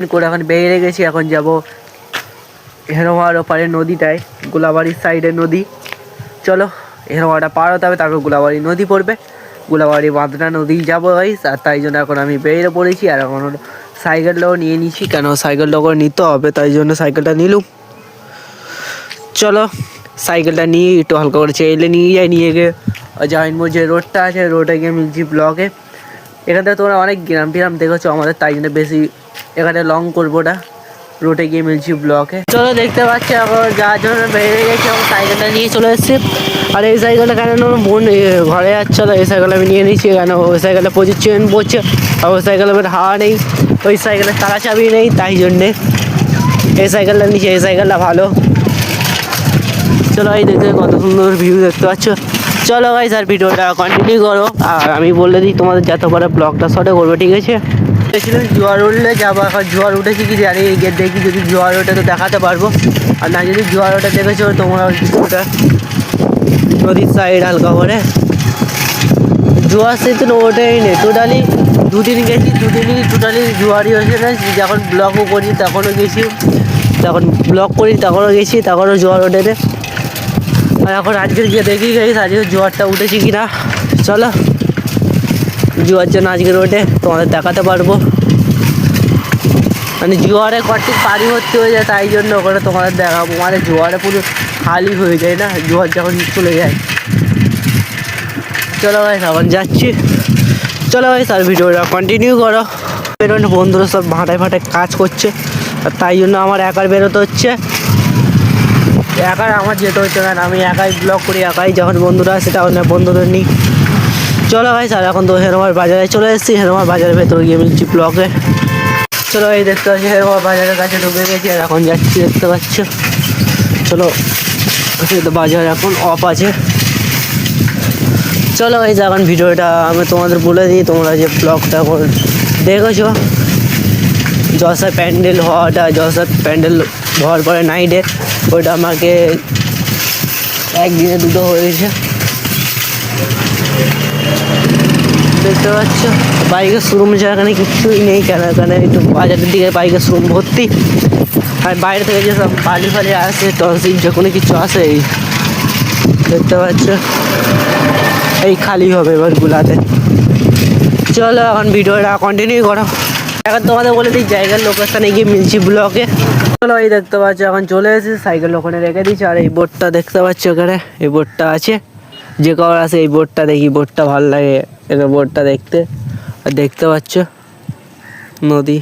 করে এখন বেরিয়ে গেছি। এখন যাব হেরোমার ওপারে নদীটায়, গোলাবাড়ির সাইডে নদী। চলো হেরোমাটা পার হতে হবে, তারপর গোলাবাড়ি নদী পড়বে। গোলাবাড়ি বাঁধনা নদী যাবো গাইস, আর তাই জন্য এখন আমি বেরিয়ে পড়েছি। আর এখন সাইকেলটাও নিয়ে নিচ্ছি, কেন সাইকেলটা করে নিতে হবে, তাই জন্য সাইকেলটা নিলুম। চলো সাইকেলটা নিয়ে একটু হালকা করে চেলে নিয়ে যাই, নিয়ে গিয়ে জাহিনপুর যে রোডটা আছে রোডে গিয়ে মিলছি ব্লকে। এখান থেকে তোমরা অনেক গ্রাম ফিরাম দেখেছো আমাদের, তাই জন্য বেশি এখানে লং করবো না, রোডে গিয়ে মিলছি ব্লকে। চলো দেখতে পাচ্ছি এখন যাওয়ার জন্য বেরিয়ে গেছি, এখন সাইকেলটা নিয়ে চলে এসেছি। আর এই সাইকেলটা কেন বোন ঘরে যাচ্ছে না, এই সাইকেল আমি নিয়ে নিচ্ছি, কেন ওই সাইকেলে প্রচুর চেন পড়ছে, আর ওই সাইকেলের মধ্যে হাওয়া নেই, ওই সাইকেলের তালা চাবি নেই, তাই জন্যে এই সাইকেলটা নিচ্ছি। এই সাইকেলটা ভালো। চলো এই দেখতে কত সুন্দর ভিউ দেখতে পাচ্ছ। চলো গাইস আর ভিডিওটা কন্টিনিউ করো, আর আমি বলে দিই তোমাদের যত পারে ব্লগটা শর্টে করবে, ঠিক আছে। দেখছিলাম জোয়ার উঠলে যাবো, এখন জোয়ার উঠেছি কি জানি, গিয়ে দেখি যদি জোয়ার ওঠে তো দেখাতে পারবো, আর না যদি জোয়ার ওঠে দেখেছো তোমরা ওটা নদীর সাইড হালকা করে জোয়ার সেদিন তো ওঠেই নেই টোটালি। দুদিন গেছি, দুদিনই টোটালি জোয়ারই হয়েছে না। যখন ব্লগও করি তখনও গেছি, তখন ব্লগ করি তখনও গেছি, তখনও জোয়ার ওঠে না। আর এখন আজকে গিয়ে দেখি গেছি আজকে জোয়ারটা উঠেছি কি না। চলো জোয়ার জন্য আজকে রোডে তোমাদের দেখাতে পারবো, মানে জোয়ারে কটি পারি ভর্তি হয়ে যায়, তাই জন্য ওখানে তোমাদের দেখাবো। মানে জোয়ারে পুরো খালি হয়ে যায় না জোয়ার যখন চলে যায়। চলো ভাই এখন যাচ্ছি। চলো ভাই স্যার ভিডিওটা কন্টিনিউ করো। বেরোন বন্ধুরা সব ভাটায় ভাটায় কাজ করছে, আর তাই জন্য আমার একার বেরোতে হচ্ছে, একাই আমার যেতে হচ্ছে, কারণ আমি একাই ব্লগ করি, একাই যখন বন্ধুরা আসে তখন বন্ধুদের নিই। চলো ভাই স্যার এখন তো হেরোমার বাজারে চলে এসেছি, হেরোমার বাজারের ভেতরে গিয়ে মিলছি ব্লগে। চলো এই দেখতে পাচ্ছি হেরোমার বাজারের কাছে ঢুকে গেছি, আর এখন যাচ্ছি দেখতে পাচ্ছ। চলো তো বাজার এখন অফ আছে। চলো এই এখন ভিডিওটা আমি তোমাদের বলে দিই, তোমরা যে ব্লগটা দেখেছো জলসায় প্যান্ডেল হওয়াটা, জলসায় প্যান্ডেল হওয়ার পরে নাইটে ওইটা আমাকে একদিনে দুটো হয়েছে দেখতে পাচ্ছ। বাইকের শোরুম এখানে কিছুই নেই, কেন এখানে একটু বাজারের দিকে বাইকের শোরুম ভর্তি, আর বাইরে থেকে যেসব বালি ফালি আসে টনসিল যে কোনো কিছু আসে এই দেখতে পাচ্ছ, এই খালি হবে এবার গুলাতে। চলো এখন ভিডিওটা কন্টিনিউ করো। এখন তোমাদের বলে দিই জায়গার লোকেশানে গিয়ে মিলছি ব্লকে। চলো এই দেখতে পাচ্ছ এখন চলে এসেছি, সাইকেল ওখানে রেখে দিচ্ছি, আর এই বোর্ডটা দেখতে পাচ্ছ ওখানে এই বোর্ডটা আছে, যে কবার আছে এই বোর্ডটা দেখি, বোর্ডটা ভালো লাগে এখানে বোর্ডটা দেখতে। আর দেখতে পাচ্ছ নদী।